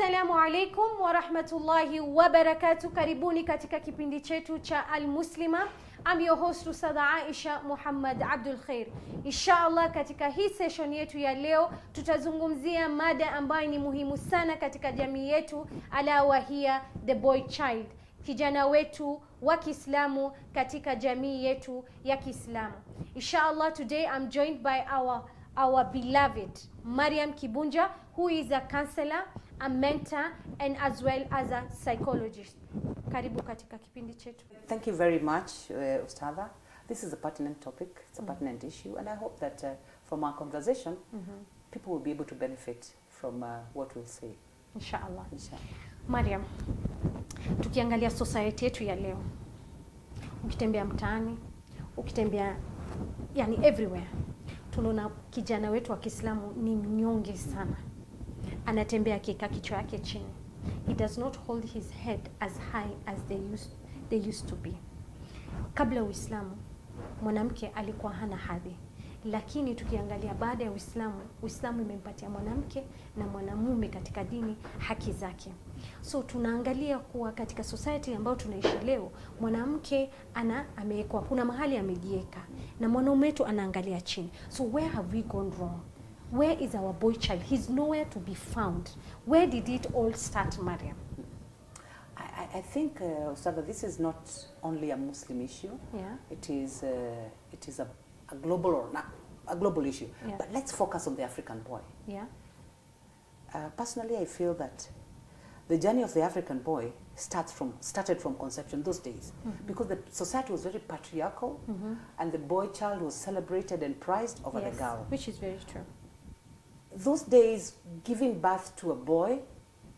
Assalamu alaikum wa rahmatullahi wa barakatuh. Karibuni katika kipindi chetu cha Al-Muslima. I'm your host Ustadha Aisha Mohammed Abdul Khair. Inshallah katika hii session yetu ya leo tutazungumzia mada ambayo ni muhimu sana katika jamii yetu, ala wahia the boy child, kijana wetu wa Kiislamu katika jamii yetu ya Kiislamu. Inshallah today I'm joined by our beloved Mariam Kibunja, who is a counselor, a mentor, and as well as a psychologist. Karibu katika kipindi chetu. Thank you very much, Ustadha. This is a pertinent topic, it's a pertinent issue, and I hope that from our conversation, people will be able to benefit from what we'll say. Inshallah. Mariam, tukiangalia society yetu ya leo, ukitembea mtaani, ukitembea yani everywhere, tunaona kijana wetu wa Kiislamu ni mnyonge sana. Anatembea akiweka kichwa yake chini. He does not hold his head as high as they used to be. Kabla Uislamu, mwanamke alikuwa hana hadhi. Lakini tukiangalia baada ya Uislamu imempatia mwanamke na mwanamume katika dini haki zake. So tunaangalia kuwa katika society ambayo tunaishi leo, mwanamke amewekwa, kuna mahali amejiweka na mwanaume wetu anaangalia chini. So where have we gone wrong? Where is our boy child? He's nowhere to be found. Where did it all start, Mariam? I think, Ustadha, this is not only a Muslim issue. Yeah. It is a global issue. Yeah. But let's focus on the African boy. Yeah. Personally, I feel that the journey of the African boy started from conception those days, because the society was very patriarchal, and the boy child was celebrated and prized over the girl. Which is very true. Those days, giving birth to a boy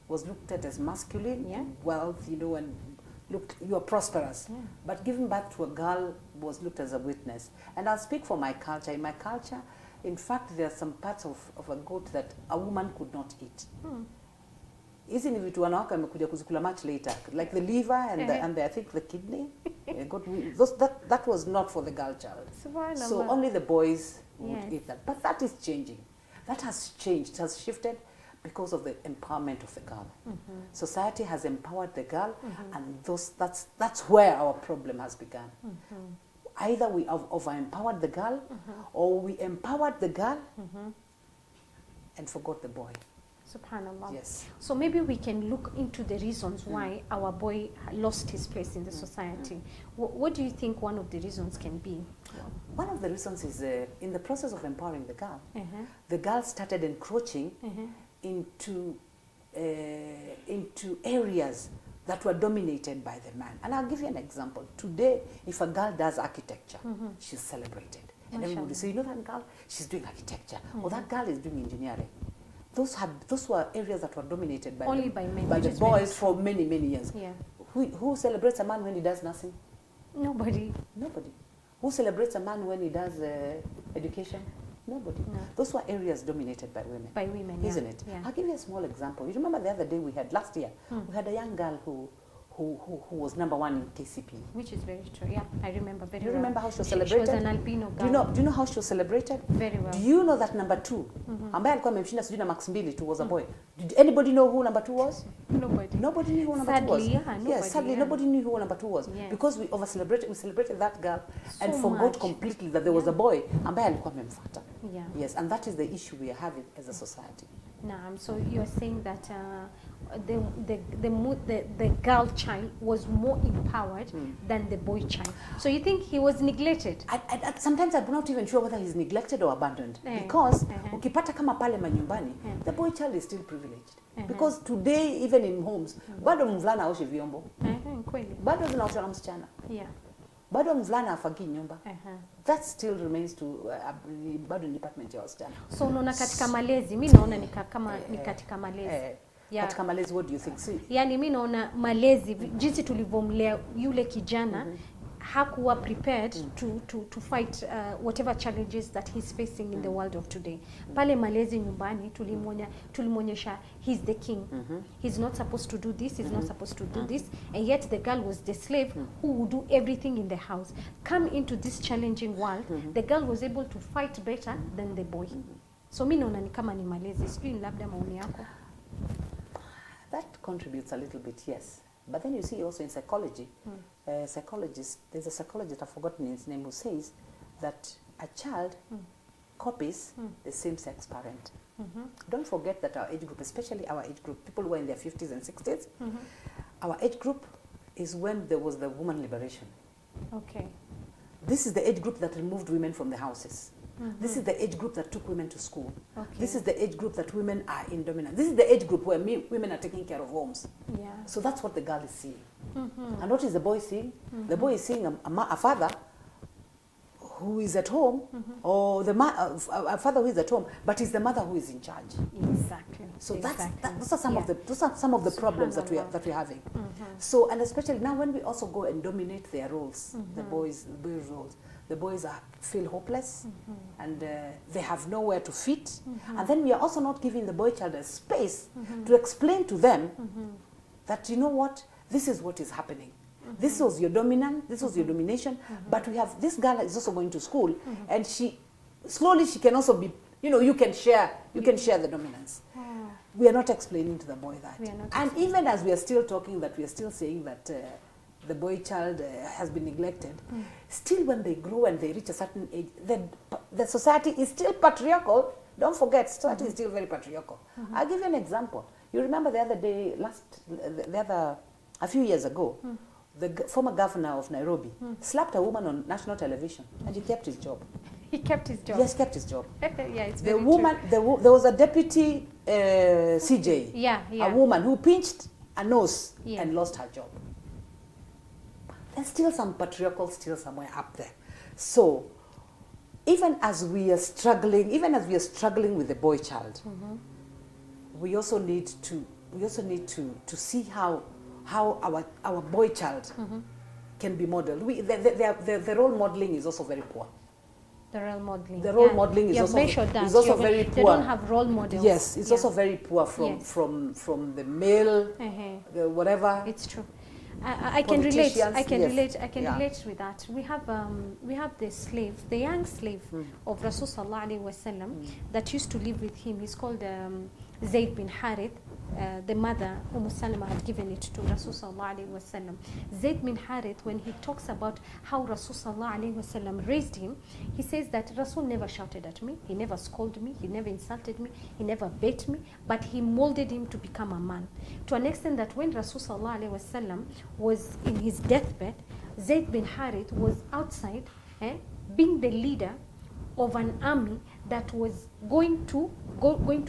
was looked at as masculine, wealth, and you are prosperous. Yeah. But giving birth to a girl was looked as a weakness. And I'll speak for my culture. In my culture, in fact, there are some parts of a goat that a woman could not eat. Hizi ni vitu wanawake wamekuja kuzikula much later, like the liver and I think the kidney. That was not for the girl child. So only the boys would eat that. But that is changing. That has changed, it has shifted because of the empowerment of the girl. Society has empowered the girl, and that's where our problem has begun. Either we have over-empowered the girl, or we empowered the girl and forgot the boy. Subhanallah. Yes. So maybe we can look into the reasons why our boy lost his place in the society. What do you think one of the reasons can be? One of the reasons is in the process of empowering the girl started encroaching into areas that were dominated by the man. And I'll give you an example. Today, if a girl does architecture, she's celebrated. And everybody say, you know that girl, she's doing architecture. Or that girl is doing engineering. Those were areas that were dominated by the boys for many years. Yeah. Who celebrates a man when he does nothing? Nobody. Who celebrates a man when he does education? Nobody. No. Those were areas dominated by women. By women, isn't it? Yeah. I'll give you a small example. You remember the other day last year, we had a young girl who was #1 in KCP. Which is very true. Yeah, I remember very well. Do you remember how she was celebrated? She was an albino girl. Do you know how she was celebrated? Very well. Do you know that #2, ambaye alikuwa amemshinda sijui na Max 2, was a boy? Did anybody know who #2 was? Nobody knew who #2 was. Sadly, nobody knew who #2 was. Yeah. Because we celebrated that girl and forgot completely that there was a boy ambaye alikuwa amemfuata. Yeah. Yes, and that is the issue we are having as a society. So you are saying that the girl child was more empowered than the boy child. So you think he was neglected? Sometimes I'm not even sure whether he's neglected or abandoned. Because ukipata kama pale manyumbani, the boy child is still privileged. Because today, even in homes, bado mvulana aoshe vyombo. Bado zinaoshwa na msichana. Yeah. Bado mvulana afagi nyumba. That still remains to bado department ya wasichana. So unaona katika malezi, mimi naona ni katika malezi. Katika malezi, what do you think? Yani mimi naona malezi jinsi tulivomlea yule kijana hakuwa prepared to fight whatever challenges that he's facing in the world of today. Pale malezi nyumbani tulimonyesha he's the king. He's not supposed to do this, he's not supposed to do this, and yet the girl was the slave who would do everything in the house. Come into this challenging world, the girl was able to fight better than the boy. So mimi naona ni kama ni malezi. Sijui labda maoni yako. That contributes a little bit, yes. But then you see also in psychology, psychologists, there's a psychologist, I've forgotten his name, who says that a child copies the same-sex parent. Don't forget that our age group, especially our age group, people who are in their 50s and 60s, our age group is when there was the woman liberation. Okay. This is the age group that removed women from the houses. This is the age group that took women to school. Okay. This is the age group that women are in dominance. This is the age group where women are taking care of homes. Yeah. So that's what the girl is seeing. And what is the boy seeing? The boy is seeing a father who is at home, or a father who is at home, but it's the mother who is in charge. Exactly. So exactly. those are some of the problems that we're having. So, and especially now when we also go and dominate their roles, the boys' roles, the boys feel hopeless, and they have nowhere to fit. And then we are also not giving the boy child a space to explain to them that, you know what, this is what is happening. This was your dominant, this was your domination, but we have, this girl is also going to school, and she can also be, you know, you can share the dominance. We are not explaining to the boy that. And even as we are still talking that, we are still saying that the boy child has been neglected, still when they grow and they reach a certain age, the society is still patriarchal. Don't forget, society is still very patriarchal. I'll give you an example. You remember the other day, a few years ago, the former governor of Nairobi slapped a woman on national television, and he kept his job. He kept his job. Yes, kept his job. Yeah, it's The very woman, true. there was a deputy CJ, a woman who pinched a nose and lost her job. There's still some patriarchal still somewhere up there. So even as we are struggling with the boy child, we also need to see how our boy child can be modeled. The role modeling is also very poor. The role modeling. The role modeling is also very poor. They don't have role models. Yes, it's also very poor from the male, the whatever. It's true. I can relate. I can relate with that. We have the slave, the young slave of Rasul sallallahu alaihi wasallam that used to live with him. He's called Zayd bin Harith. The mother, Salama, had given it to Rasul sallallahu alaihi wasallam. Zayd bin Harith, when he talks about how Rasul sallallahu alaihi wasallam raised him, he says that Rasul never shouted at me, he never scolded me, he never insulted me, he never beat me, but he molded him to become a man. To an extent that when Rasul sallallahu alaihi wasallam was in his deathbed, Zayd bin Harith was outside, being the leader of an army that was going to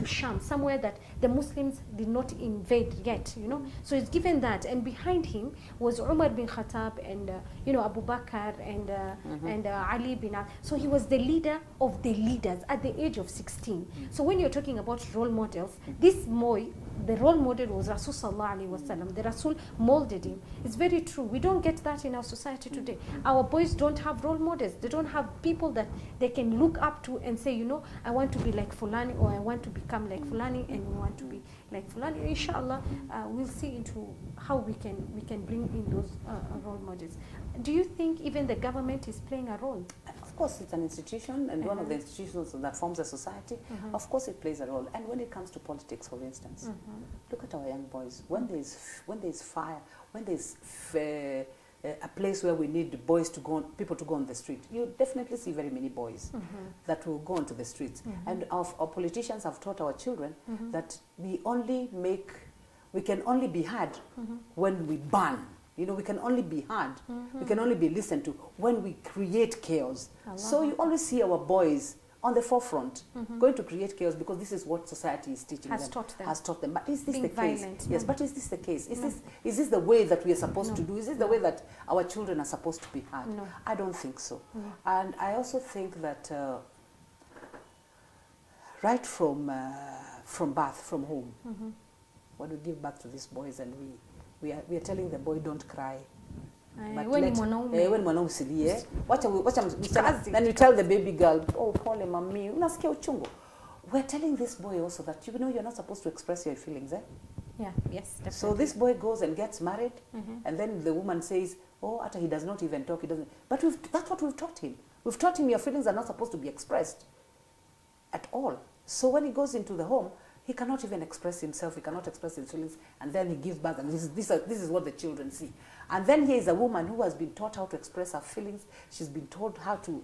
Sham, somewhere that the Muslims did not invade yet, you know. So it's given that, and behind him was Umar bin Khattab and Abu Bakr and Ali bin Al. So he was the leader of the leaders at the age of 16. So when you're talking about role models, this boy, the role model was Rasul sallallahu alaihi wasallam. The Rasul molded him. It's very true. We don't get that in our society today. Our boys don't have role models. They don't have people that they can look up to and say, I want to be like Fulani, or I want to become like Fulani, and we want to be like Fulani. Inshallah, we'll see into how we can bring in those role models. Do you think even the government is playing a role? Of course, it's an institution, and one of the institutions that forms a society. Of course, it plays a role. And when it comes to politics, for instance, look at our young boys. When there's fire, when there's a place where we need boys to go on, people to go on the street, you definitely see very many boys that will go onto the streets. And our politicians have taught our children that we can only be heard when we burn. We can only be heard, we can only be listened to when we create chaos. So you always see our boys on the forefront, going to create chaos, because this is what society is teaching them. Has taught them. But is this the case? Yes, but is this the case? Is this the way that we are supposed to do? Is this the way that our children are supposed to be heard? No. I don't think so. And I also think that right from birth, from home, when we give birth to these boys, and we are telling the boy, don't cry. But when mwanaume usilie, then you tell the baby girl, oh, pole mami, unasikia uchungu. We're telling this boy also that you're not supposed to express your feelings. Yeah, yes, definitely. So this boy goes and gets married, and then the woman says, oh, after he does not even talk, he doesn't. But that's what we've taught him. We've taught him your feelings are not supposed to be expressed at all. So when he goes into the home, he cannot even express himself, he cannot express his feelings, and then he gives birth, and this is what the children see. And then here is a woman who has been taught how to express her feelings. She's been taught how to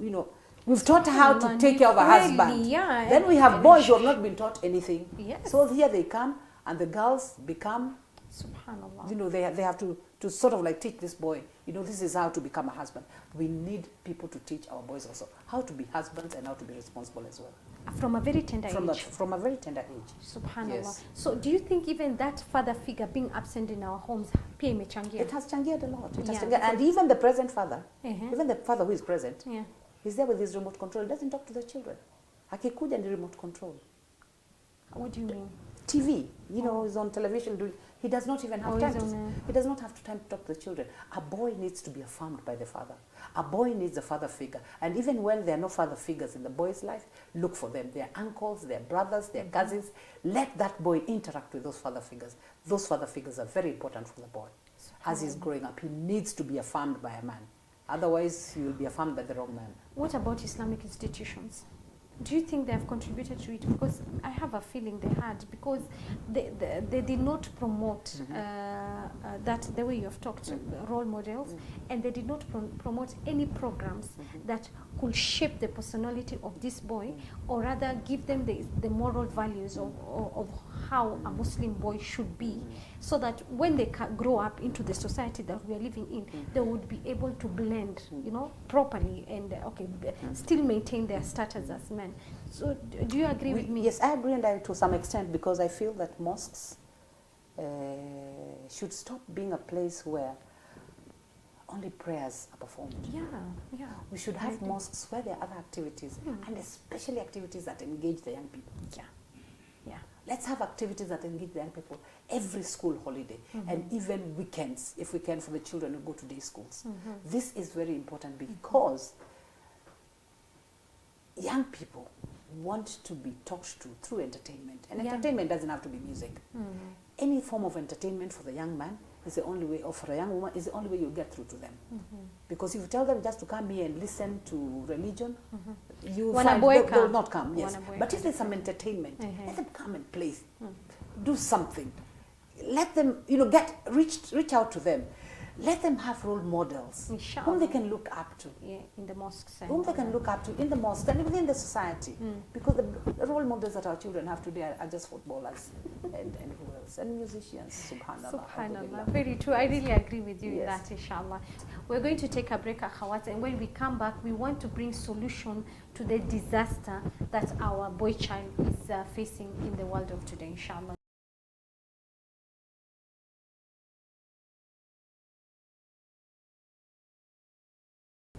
you know, we've taught her how to take care of her husband. Yeah, then we have boys who have not been taught anything. Yes. So here they come, and the girls become, Subhanallah. you know, they have to sort of like teach this boy, you know, this is how to become a husband. We need people to teach our boys also how to be husbands and how to be responsible as well. From a very tender age. From a very tender age. Subhanallah. Yes. So do you think even that father figure being absent in our homes pia imechangia? It has changied a lot. It has Yeah, changied. And even the present father, Uh-huh. even the father who is present, Yeah. he's there with his remote control. He doesn't talk to the children. Akikuja ni remote control. What do you mean? TV, you know, he's on television doing. He does not even have time. He does not have time to talk to the children. A boy needs to be affirmed by the father. A boy needs a father figure. And even when there are no father figures in the boy's life, look for them. Their uncles, their brothers, their cousins. Let that boy interact with those father figures. Those father figures are very important for the boy. As he's growing up, he needs to be affirmed by a man. Otherwise, he will be affirmed by the wrong man. What about Islamic institutions? Do you think they have contributed to it? Because I have a feeling they had, because they did not promote that the way you have talked, role models, and they did not promote any programs that could shape the personality of this boy, or rather give them the moral values of how a Muslim boy should be, so that when they grow up into the society that we are living in, they would be able to blend, you know, properly and still maintain their status as men. So do you agree with me? Yes, I agree, and to some extent, because I feel that mosques should stop being a place where only prayers are performed. Yeah, yeah. We should have mosques where there are other activities, and especially activities that engage the young people. Yeah, yeah. Let's have activities that engage the young people every school holiday, and even weekends, if we can, for the children who go to day schools. This is very important because young people want to be talked to through entertainment. And entertainment doesn't have to be music. Any form of entertainment for the young man is the only way, or for a young woman, is the only way you get through to them. Because if you tell them just to come here and listen to religion, you find they'll not come. Yes. But if there's some entertainment, let them come and play. Do something. Let them, you know, reach out to them. Let them have role models whom they can look up to. Yeah, in the mosques. Whom they can look up to in the mosque and within the society. Because the role models that our children have today are just footballers and who else? And musicians, subhanallah. Subhanallah. Very true. I really agree with you in that, inshallah. We're going to take a break, akhawat, and when we come back, we want to bring solution to the disaster that our boy child is facing in the world of today, inshallah.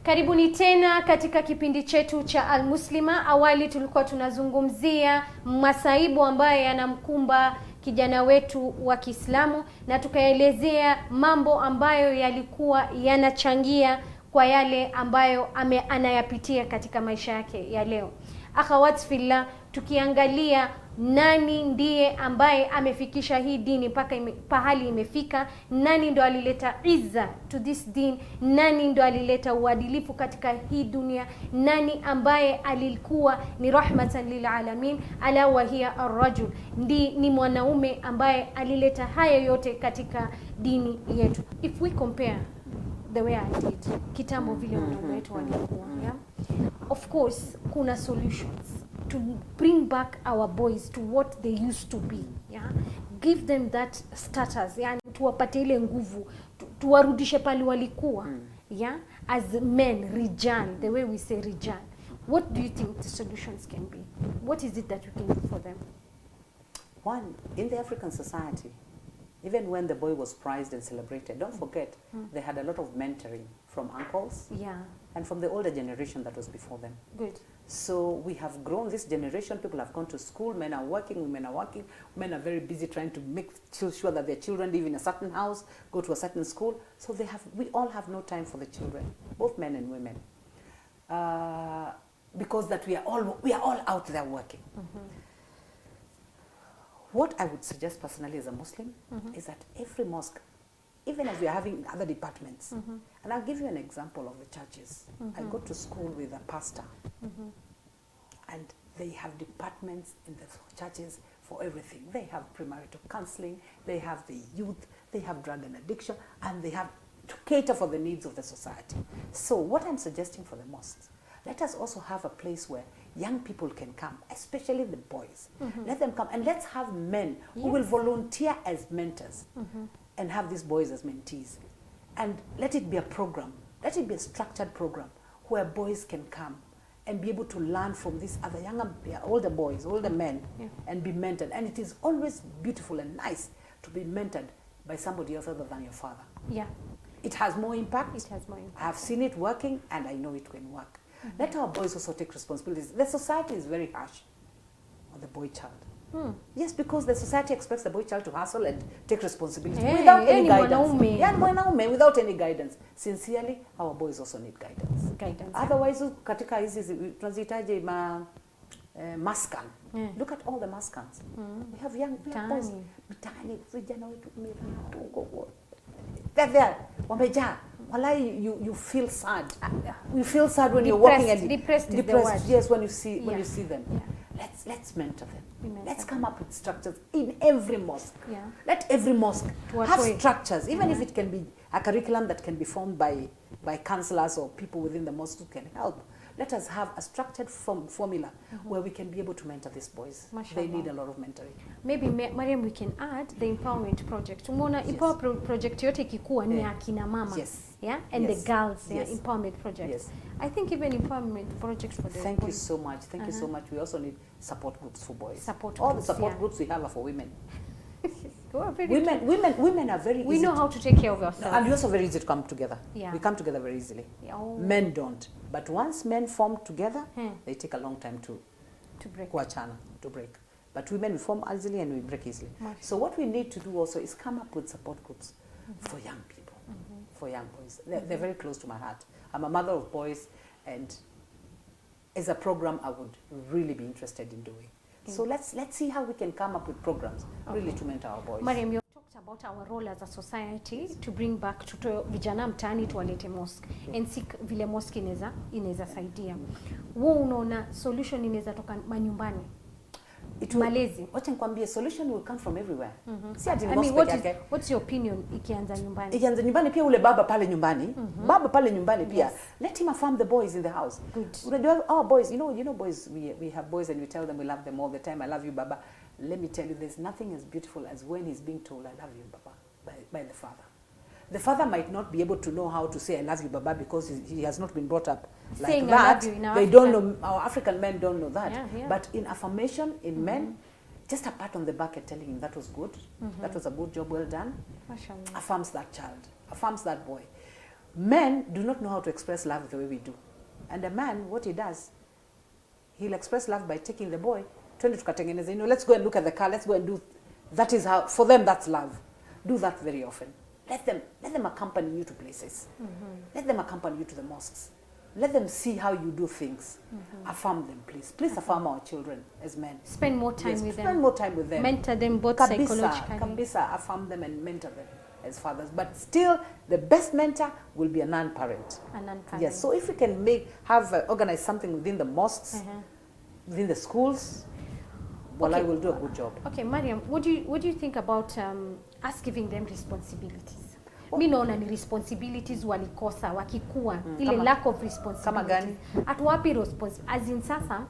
Karibuni tena katika kipindi chetu cha Almuslima. Awali tulikuwa tunazungumzia masaibu ambayo yanamkumba kijana wetu wa Kiislamu, na tukaelezea mambo ambayo yalikuwa yanachangia kwa yale ambayo anayapitia katika maisha yake ya leo. Akhawat fillah, tukiangalia nani ndiye ambaye amefikisha hii dini mpaka pahali imefika, nani ndo alileta izza to this din, nani ndo alileta uadilifu katika hii dunia, nani ambaye alikuwa ni rahmatan lil alamin, ala wa hiya ar-rajul, ni mwanaume ambaye alileta haya yote katika dini yetu. If we compare the way I did kitambo vile wanaume wetu walikuwa, of course kuna solutions to bring back our boys to what they used to be, give them that status, yani tuwapate ile nguvu, tuwarudishe pale walikuwa, as men, rijal, the way we say rijal. What do you think the solutions can be? What is it that we can do for them? One, in the African society, even when the boy was prized and celebrated, don't forget, they had a lot of mentoring from uncles and from the older generation that was before them. Good. So we have grown this generation. People have gone to school. Men are working. Women are working. Men are very busy trying to make sure that their children live in a certain house, go to a certain school. So we all have no time for the children, both men and women, because that we are all out there working. What I would suggest personally as a Muslim is that every mosque, even as we are having other departments, and I'll give you an example of the churches. I go to school with a pastor, and they have departments in the churches for everything. They have premarital counseling, they have the youth, they have drug and addiction, and they have to cater for the needs of the society. So what I'm suggesting for the mosques, let us also have a place where young people can come, especially the boys. Let them come, and let's have men who will volunteer as mentors and have these boys as mentees. And let it be a program, let it be a structured program where boys can come and be able to learn from these other older boys, older men, and be mentored. And it is always beautiful and nice to be mentored by somebody else other than your father. Yeah. It has more impact. It has more impact. I have seen it working, and I know it can work. Let our boys also take responsibilities. The society is very harsh on the boy child. Yes, because the society expects the boy child to hustle and take responsibility without any guidance. Without any guidance. Sincerely, our boys also need guidance. Otherwise, katika hizi tunazitaje maskan. Look at all the maskans. We have young boys. Mitani, vijana wetu they're there. Wameja. Wallahi, you feel sad. You feel sad when you're walking and depressed. Yes, when you see them. Let's mentor them. Let's come up with structures in every mosque. Let every mosque have structures, even if it can be a curriculum that can be formed by counselors or people within the mosque who can help. Let us have a structured formula where we can be able to mentor these boys. They need a lot of mentoring. Maybe, Mariam, we can add the empowerment project. Umeona empowerment project yote kikuwa ni akina mama. Yeah, and the girls, empowerment project. I think even empowerment project for the Thank you so much. Thank you so much. We also need support groups for boys. All the support groups we have are for women. Women are very easy. We know how to take care of ourselves. And we're also very easy to come together. We come together very easily. Men don't. But once men form together, they take a long time to break. But women, we form easily and we break easily. So what we need to do also is come up with support groups for young people. For young boys. They're very close to my heart. I'm a mother of boys, and as a program I would really be interested in doing. So let's see how we can come up with programs really to mentor our boys. Mariam, you talked about our role as a society to bring back to vijana mtaani tuwalete mosque and see vile mosque inaweza saidia. Wewe unaona solution inaweza toka manyumbani? Malezi. Wacha nikwambie, solution will come from everywhere. Si ati what's your opinion ikianza nyumbani? Ikianza nyumbani pia ule baba pale nyumbani. Baba pale nyumbani pia. Let him affirm the boys in the house. Good. Our boys, you know boys, we have boys and we tell them we love them all the time. I love you, Baba. Let me tell you, there's nothing as beautiful as when he's being told I love you, Baba, by the father. The father might not be able to know how to say I love you, Baba, because he has not been brought up like saying that. They don't know, our African men don't know that. But in affirmation, in men, just a pat on the back and telling him that was good, that was a good job, well done, affirms that child, affirms that boy. Men do not know how to express love the way we do. And a man, what he does, he'll express love by taking the boy, let's go and look at the car, let's go and do, that is how, for them that's love. Do that very often. Let them accompany you to places. Let them accompany you to the mosques. Let them see how you do things. Affirm them, please. Please affirm our children as men. Spend more time with them. Spend more time with them. Mentor them both psychologically. Kabisa, affirm them and mentor them as fathers. But still, the best mentor will be a non-parent. A non-parent. Yes. So if we can organize something within the mosques, within the schools, well, I will do a good job. Okay, Mariam, what do you think about us giving them responsibilities? Mi naona ni responsibilities walikosa wakikua ile lack of responsibility. Kama gani? Atuwapi responsibility as in sasa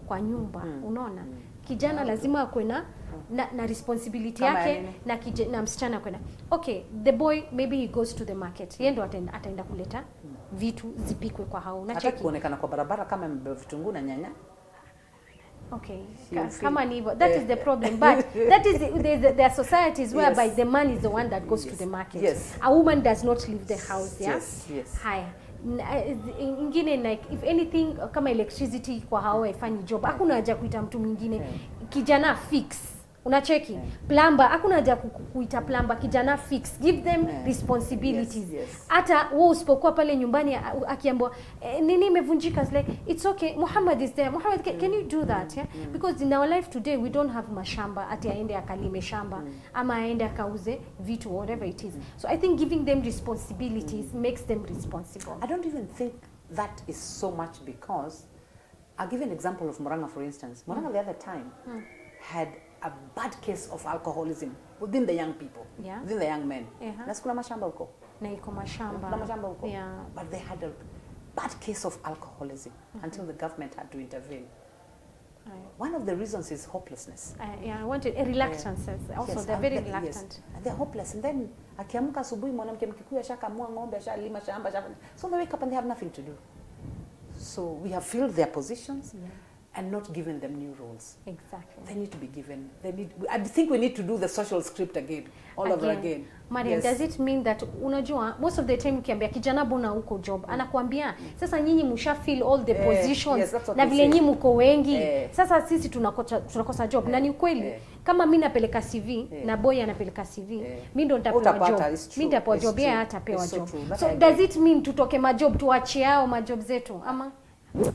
kwa nyumba unaona kijana lazima akwe na responsibility yake na msichana kwenda. Okay, the boy maybe he goes to the market. Yeye ndo ataenda kuleta vitu zipikwe kwa hao. Unacheki kuonekana kwa barabara kama mbeba vitunguu na nyanya. Okay, kama ni hivyo, that is the problem. But that is there are societies whereby the man is the one that goes to the market. A woman does not leave the house. Yes. Haya. Ingine like if anything kama electricity kwa hao haifanyi job, hakuna haja kuita mtu mwingine. Kijana fix. Unacheki? Plumber, hakuna haja kuita plumber, kijana fix. Give them responsibilities. Hata wewe usipokuwa pale nyumbani akiambiwa nini imevunjika, like it's okay, Mohammed is there. Mohammed, can you do that? Because in our life today we don't have mashamba ati aende akalime shamba ama aende akauze vitu, whatever it is. So I think giving them responsibilities makes them responsible. I don't even think that is so much, because I'll give you an example of Moranga, for instance. Moranga the other time had a bad case of alcoholism within the young people, within the young men. Na sikuna mashamba huko. Na iko mashamba. Kuna mashamba huko. But they had a bad case of alcoholism until the government had to intervene. One of the reasons is hopelessness. I wanted a reluctance. Also, they're very reluctant. Yes. And they're hopeless. And then, akiamka asubuhi mwanamke Mkikuyu ashakamua ng'ombe, ashalima shamba, so they wake up and they have nothing to do. So we have filled their positions and not given them new roles. Exactly. They need to be given. I think we need to do the social script again, all over again. Mariam, does it mean that unajua most of the time ukiambia kijana bona huko job anakuambia sasa nyinyi msha fill all the positions na vile nyinyi mko wengi sasa sisi tunakosa job na ni ukweli kama mimi napeleka CV na boy anapeleka CV mimi ndo nitapewa job mimi nitapewa job yeye hatapewa job so does it mean tutoke majob tuachie hao majob zetu ama no,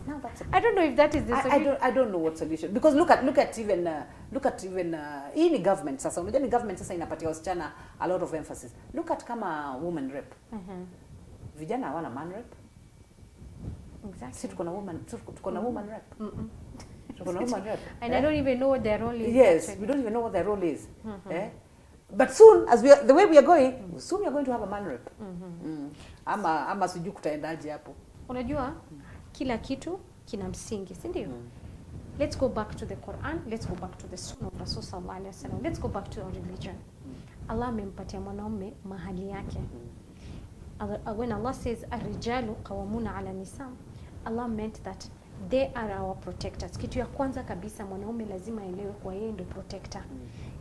I don't know if that is the solution. I don't know what solution, because look at even in government sasa unajua ni government sasa inapatia wasichana a lot of emphasis. Look at kama woman rep. Vijana hawana man rep. Exactly. Sisi tuko na woman rep. Tuko na woman rep. And I don't even know what their role is. Yes, we don't even know what their role is. But soon, the way we are going, soon we are going to have a man rep. Ama sijui kutaendaje hapo. Unajua kila kitu kina msingi, si ndio? Let's go back to the Quran, let's go back to the Sunnah of Rasul sallallahu alaihi wasallam. Let's go back to our religion. Allah amempatia mwanaume mahali yake. When Allah says ar-rijalu qawwamuna 'ala nisa, Allah meant that they are our protectors. Kitu ya kwanza kabisa mwanaume lazima aelewe kwa yeye ndio protector.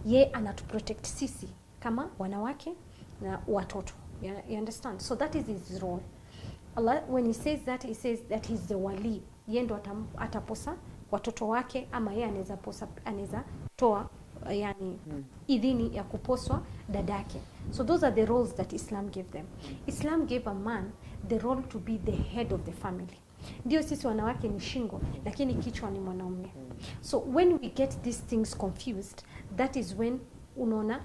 Yeye anatuprotect sisi kama wanawake na watoto. You understand? So that is his role. Allah, when he says that he's the wali, yeye ndo ataposa watoto wake ama yeye anaweza toa yani idhini ya kuposwa dadake. So those are the roles that Islam gave them. Islam gave a man the role to be the head of the family. Ndio sisi wanawake ni shingo lakini kichwa ni mwanaume. So when we get these things confused, that is when unaona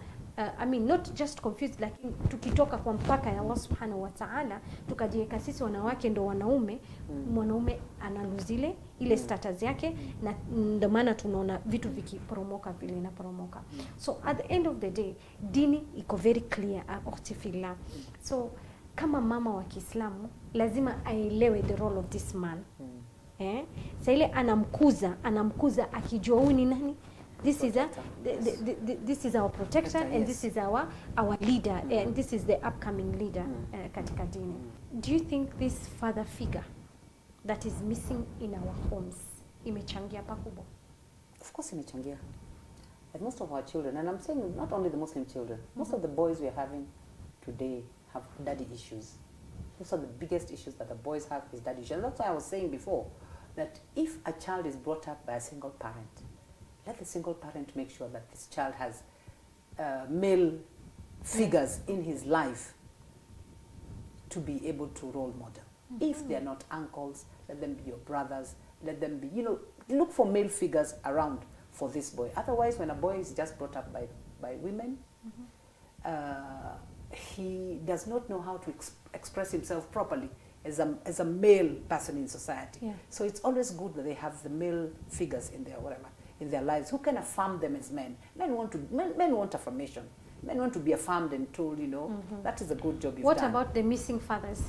I mean not just confused, lakini tukitoka kwa mpaka ya Allah subhanahu wa ta'ala tukajiweka sisi wanawake ndo wanaume, mwanaume analuzile ile status yake na ndio maana tunaona vitu vikiporomoka vile inaporomoka. So at the end of the day dini iko very clear ukhtifillah. So kama mama wa Kiislamu lazima aelewe the role of this man. Sasa ile anamkuza akijua huyu ni nani. This is our protector and this is our leader and this is the upcoming leader katika dini. Do you think this father figure that is missing in our homes imechangia pakubwa? Of course imechangia. And most of our children, and I'm saying not only the Muslim children, most of the boys we are having today have daddy issues. Those are the biggest issues that the boys have is daddy issues. And that's why I was saying before that if a child is brought up by a single parent, let the single parent make sure that this child has male figures in his life to be able to role model. If they are not uncles, let them be your brothers, let them be, look for male figures around for this boy. Otherwise, when a boy is just brought up by women, he does not know how to express himself properly as a male person in society. So it's always good that they have the male figures in their lives who can affirm them as men. Men want affirmation. Men want to be affirmed and told, that is a good job you've done. What about the missing fathers?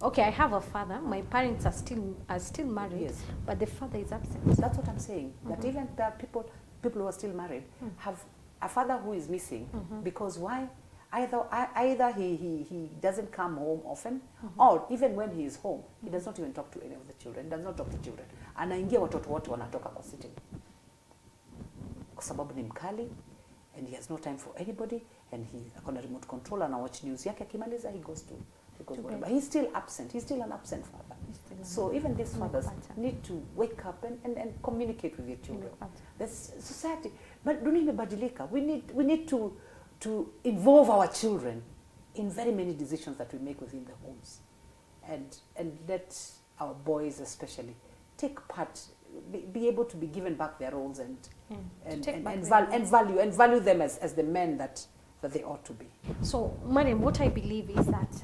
Okay, I have a father. My parents are still married, but the father is absent. That's what I'm saying. That even there are people who are still married have a father who is missing because why? Either he doesn't come home often, or even when he is home, he does not even talk to any of the children. He does not talk to children. Anaingia watoto wote wanatoka kwa sitting. Kwa sababu ni mkali, and he has no time for anybody, and he akona remote control and watch news yake akimaliza he goes whatever. He's still absent. He's still an absent father. So even these fathers need to wake up and communicate with their children. That's society. But dunia imebadilika. We need to involve our children in very many decisions that we make within the homes, and let our boys especially take part, be able to be given back their roles and value them as the men that they ought to be. So, Mariam, what I believe is that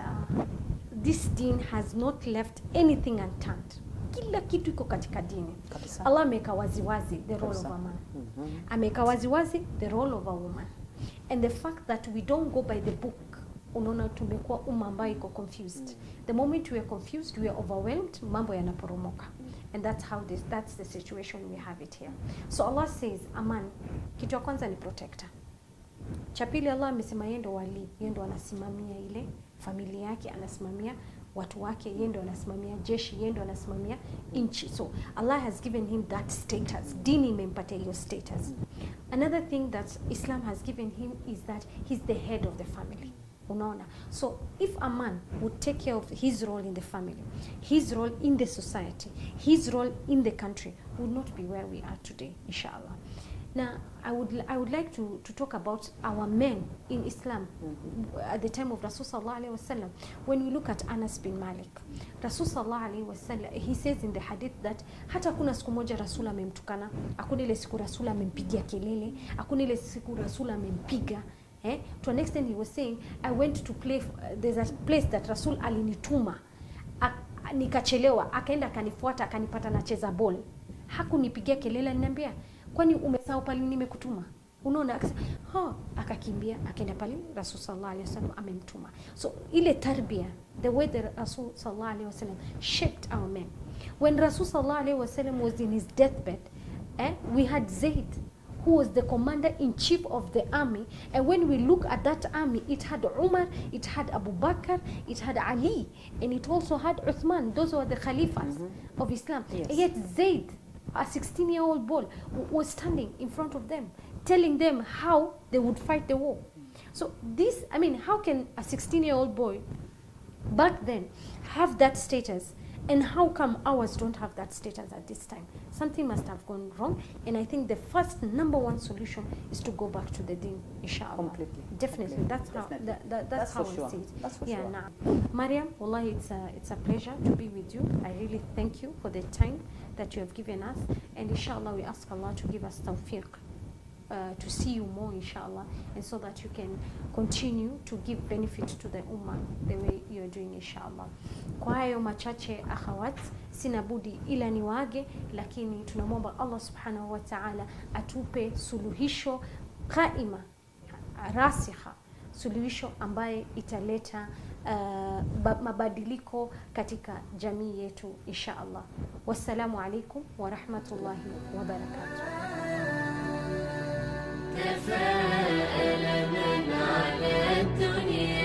this deen has not left anything unturned. kila kitu iko katika dini. Kabisa. Allah ameweka waziwazi the role of a man. Ameweka waziwazi the role of a woman. And the fact that we don't go by the book, unaona tumekuwa ambayo iko confused. The moment we are confused, we are overwhelmed, mambo yanaporomoka. And that's the situation we have it here. So Allah says, a man, kitu ya kwanza ni protector. Cha pili, Allah amesema yeye ndo wali, yeye ndo anasimamia ile familia yake, anasimamia watu wake, yeye ndo anasimamia jeshi, yeye ndo anasimamia nchi. So Allah has given him that status. Dini imempatia hiyo status. Another thing that Islam has given him is that he's the head of the family. Unaona? So if a man would take care of his role in the family, his role in the society, his role in the country, would not be where we are today, inshallah. Now, I would like to talk about our men in Islam at the time of Rasul sallallahu alaihi wasallam. When we look at Anas bin Malik, Rasul sallallahu alaihi wasallam, he says in the hadith that hata kuna siku moja Rasul amemtukana, hakuna ile siku Rasul amempigia kelele, hakuna ile siku Rasul amempiga. To an extent he was saying, I went to play, there's a place that Rasul alinituma, nikachelewa, akaenda akanifuata, akanipata nacheza ball. Hakunipigia kelele, ananiambia, kwani umesahau pale nimekutuma? Unaona, akakimbia, akaenda pale Rasul sallallahu alaihi wasallam amemtuma. So ile tarbia, the way the Rasul sallallahu alaihi wasallam shaped our men. When Rasul sallallahu alaihi wasallam was in his deathbed, we had Zayd, who was the commander-in-chief of the army. And when we look at that army, it had Umar, it had Abu Bakr, it had Ali, and it also had Uthman. Those were the Khalifas of Islam. Yes. And yet Zayd, a 16-year-old boy, was standing in front of them, telling them how they would fight the war. So this, I mean, how can a 16-year-old boy back then have that status? And how come ours don't have that status at this time? Something must have gone wrong. And I think the first number one solution is to go back to the deen, inshallah. Completely. Definitely. Completely. That's how sure. I see it. That's for yeah, sure. Nah. Mariam, wallahi, it's a pleasure to be with you. I really thank you for the time that you have given us. And inshallah, we ask Allah to give us tawfiq. To see you more, inshallah, and so that you can continue to give benefit to the ummah the way you are doing, inshallah. Kwa hayo machache akhawat, sina budi ila niwaage, lakini tunamwomba Allah subhanahu wa ta'ala atupe suluhisho qaima, rasikha, suluhisho ambaye italeta mabadiliko katika jamii yetu, inshallah. Wassalamu alaikum wa rahmatullahi wa barakatuh. تفاءل من على الدنيا